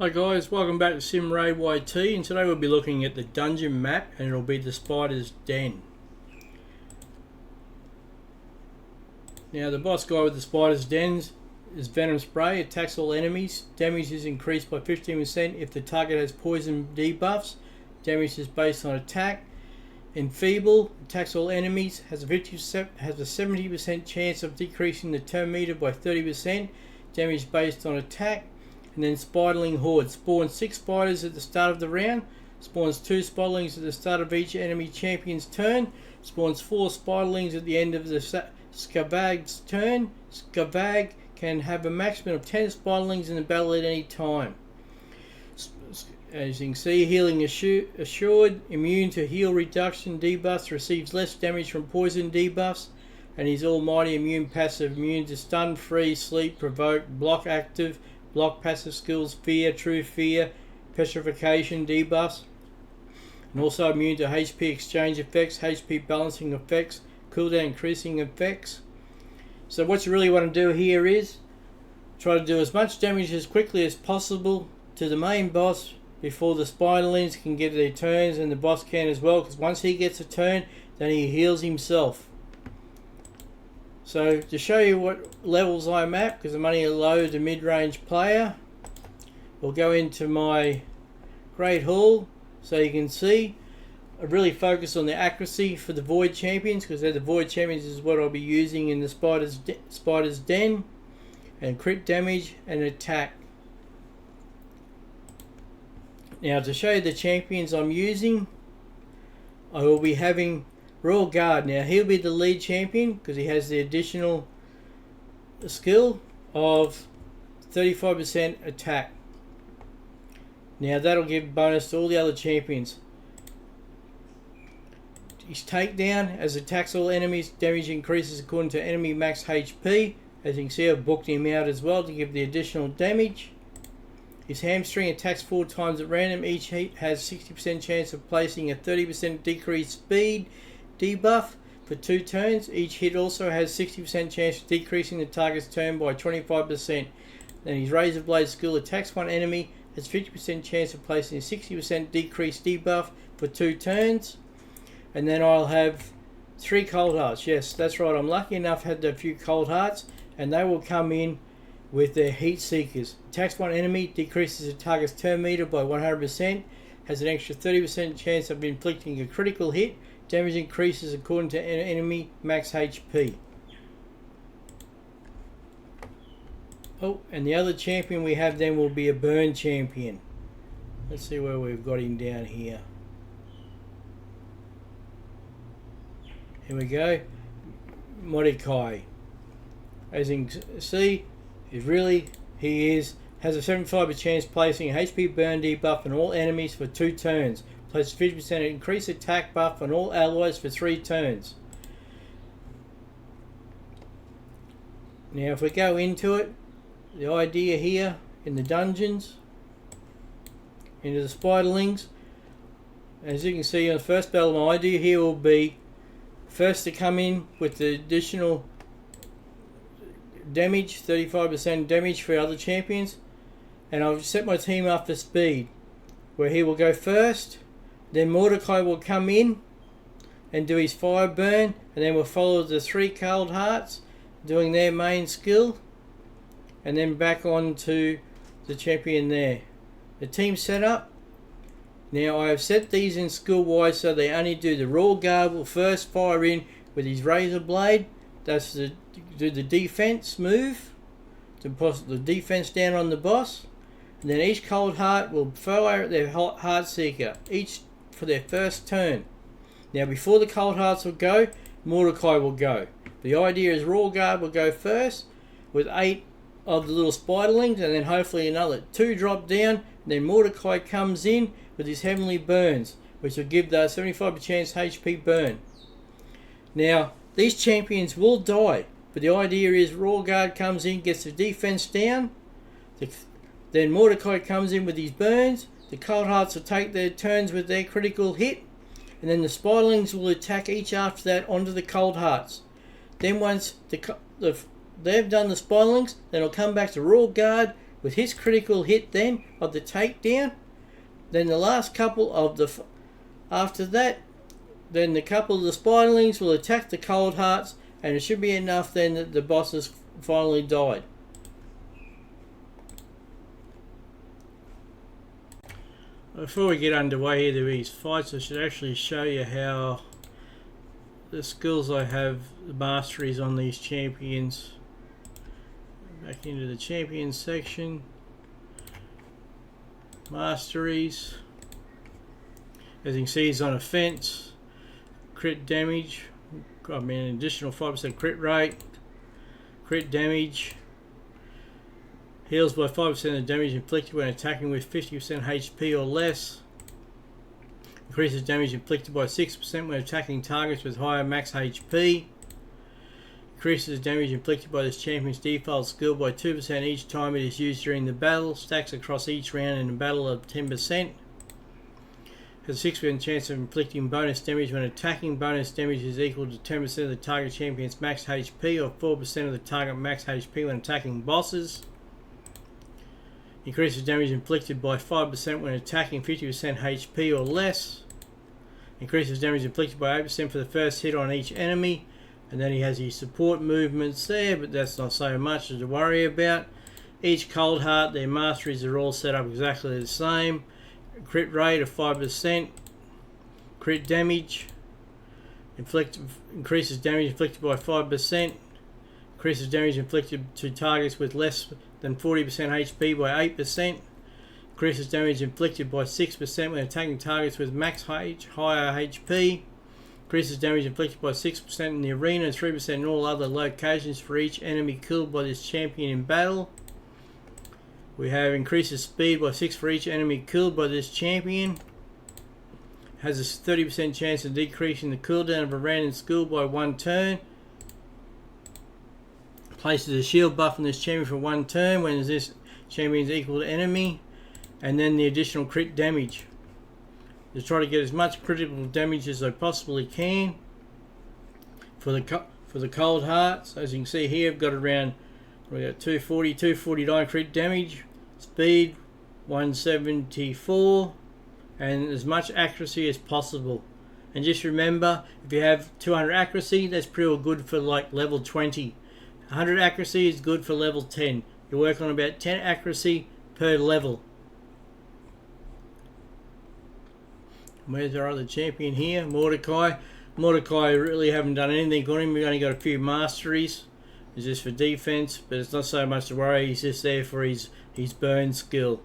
Hi guys, welcome back to Sim Ray YT, and today we'll be looking at the dungeon map, and it'll be the Spider's Den. Now the boss guy with the Spider's Dens is Venom Spray, attacks all enemies, damage is increased by 15% if the target has poison debuffs, damage is based on attack. Enfeeble, attacks all enemies, has a 70% chance of decreasing the turn meter by 30%, damage based on attack. And then Spiderling Horde, spawns 6 spiders at the start of the round, spawns 2 Spiderlings at the start of each enemy champion's turn, spawns 4 Spiderlings at the end of the Skavag's turn. Skavag can have a maximum of 10 Spiderlings in the battle at any time. As you can see, healing assured, immune to heal reduction debuffs, receives less damage from poison debuffs, and his almighty immune passive, immune to stun, freeze, sleep, provoke, block active, block passive skills, fear, true fear, petrification debuffs, and also immune to HP exchange effects, HP balancing effects, cooldown increasing effects. So what you really want to do here is try to do as much damage as quickly as possible to the main boss before the Spiderlings can get their turns, and the boss can as well, because once he gets a turn then he heals himself. So to show you what levels I'm at, because I'm only a low to mid-range player, we'll go into my Great Hall so you can see. I really focus on the accuracy for the Void Champions, because they're the Void Champions is what I'll be using in the Spider's Den, and crit damage and attack. Now to show you the champions I'm using, I will be having Royal Guard. Now he'll be the lead champion because he has the additional skill of 35% attack. Now that'll give bonus to all the other champions. His takedown, as attacks all enemies, damage increases according to enemy max HP. As you can see, I've booked him out as well to give the additional damage. His hamstring attacks 4 times at random. Each hit has 60% chance of placing a 30% decreased speed debuff for 2 turns. Each hit also has 60% chance of decreasing the target's turn by 25%. Then his Razor Blade skill attacks one enemy, has 50% chance of placing a 60% decreased debuff for 2 turns. And then I'll have 3 Cold Hearts. Yes, that's right, I'm lucky enough to have a few Cold Hearts, and they will come in with their Heat Seekers. Attacks one enemy, decreases the target's turn meter by 100%, has an extra 30% chance of inflicting a critical hit. Damage increases according to enemy max HP. Oh, and the other champion we have then will be a burn champion. Let's see where we've got him down here. Here we go. Mordecai. As you can see, he has a 75% chance placing a HP burn debuff on all enemies for 2 turns. Places 50% increased attack buff on all allies for 3 turns. Now if we go into it, the idea here in the dungeons, into the Spiderlings, as you can see in the first battle, my idea here will be first to come in with the additional damage, 35% damage for other champions, and I've set my team up for speed, where he will go first, then Mordecai will come in and do his fire burn, and then we'll follow the 3 Cold Hearts doing their main skill, and then back on to the champion there. The team setup. Now I have set these in skill wise so they only do the Royal Guard will first fire in with his Razor Blade. That's to do the defense move, to put the defense down on the boss. And then each Cold Heart will fire at their Heart Seeker, each for their first turn. Now before the Cold Hearts will go, Mordecai will go. The idea is Royal Guard will go first with 8 of the little Spiderlings, and then hopefully another 2 drop down, and then Mordecai comes in with his Heavenly Burns, which will give the 75% chance HP burn. Now these champions will die, but the idea is Royal Guard comes in, gets the defense down, then Mordecai comes in with his burns, the Cold Hearts will take their turns with their critical hit, and then the Spiderlings will attack each after that onto the Cold Hearts. Then once they've done the Spiderlings, then it'll come back to Royal Guard with his critical hit then of the takedown. Then the last couple of the after that, then the couple of the Spiderlings will attack the Cold Hearts, and it should be enough then that the boss has finally died. Before we get underway here with these fights, I should actually show you how the skills I have, the masteries on these champions. Back into the champions section. Masteries. As you can see, he's on offense, crit damage, an additional 5% crit rate, crit damage, heals by 5% of the damage inflicted when attacking with 50% HP or less, increases damage inflicted by 6% when attacking targets with higher max HP, increases damage inflicted by this champion's default skill by 2% each time it is used during the battle, stacks across each round in the battle of 10%, has a 6% chance of inflicting bonus damage when attacking. Bonus damage is equal to 10% of the target champion's max HP or 4% of the target max HP when attacking bosses. Increases damage inflicted by 5% when attacking 50% HP or less. Increases damage inflicted by 8% for the first hit on each enemy. And then he has his support movements there, but that's not so much to worry about. Each Cold Heart, their masteries are all set up exactly the same. Crit rate of 5%, crit damage, increases damage inflicted by 5%, increases damage inflicted to targets with less than 40% HP by 8%, increases damage inflicted by 6% when attacking targets with max higher HP, increases damage inflicted by 6% in the arena and 3% in all other locations for each enemy killed by this champion in battle. We have increases speed by 6 for each enemy killed by this champion. Has a 30% chance of decreasing the cooldown of a random skill by 1 turn. Places a shield buff on this champion for 1 turn when this champion is equal to enemy. And then the additional crit damage. To try to get as much critical damage as I possibly can. For the Cold Hearts, as you can see here, I've got around 240, 249 crit damage. Speed 174 and as much accuracy as possible. And just remember, if you have 200 accuracy, that's pretty good for like level 20. 100 accuracy is good for level 10. You work on about 10 accuracy per level. Where's our other champion here? Mordecai. Mordecai really haven't done anything on him. We've only got a few masteries. It's just for defense, but it's not so much to worry. He's just there for his burn skill.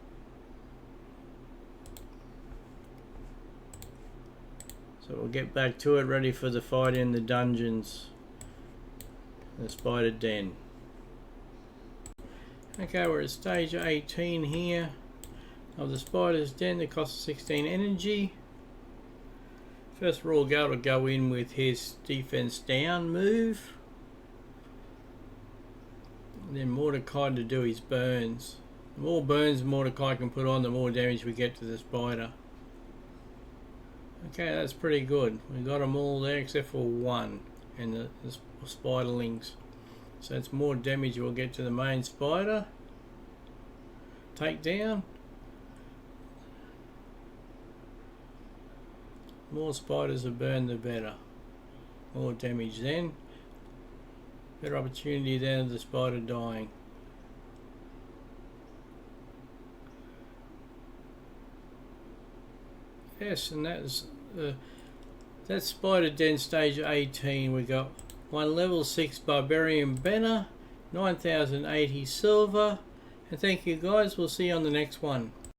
So we'll get back to it, ready for the fight in the dungeons. The spider den. Okay, we're at stage 18 here of the spider's den. That costs 16 energy. First Royal Guard will go in with his defense down move. And then Mordecai to do his burns. The more burns Mordecai can put on, the more damage we get to the spider. Okay, that's pretty good. We got them all there except for one, and the Spiderlings. So it's more damage we'll get to the main spider. Take down. More spiders are burned, the better. More damage then. Better opportunity then of the spider dying. Yes, and that's Spider Den stage 18. We got one level 6 Barbarian banner, 9,080 silver, and thank you guys. We'll see you on the next one.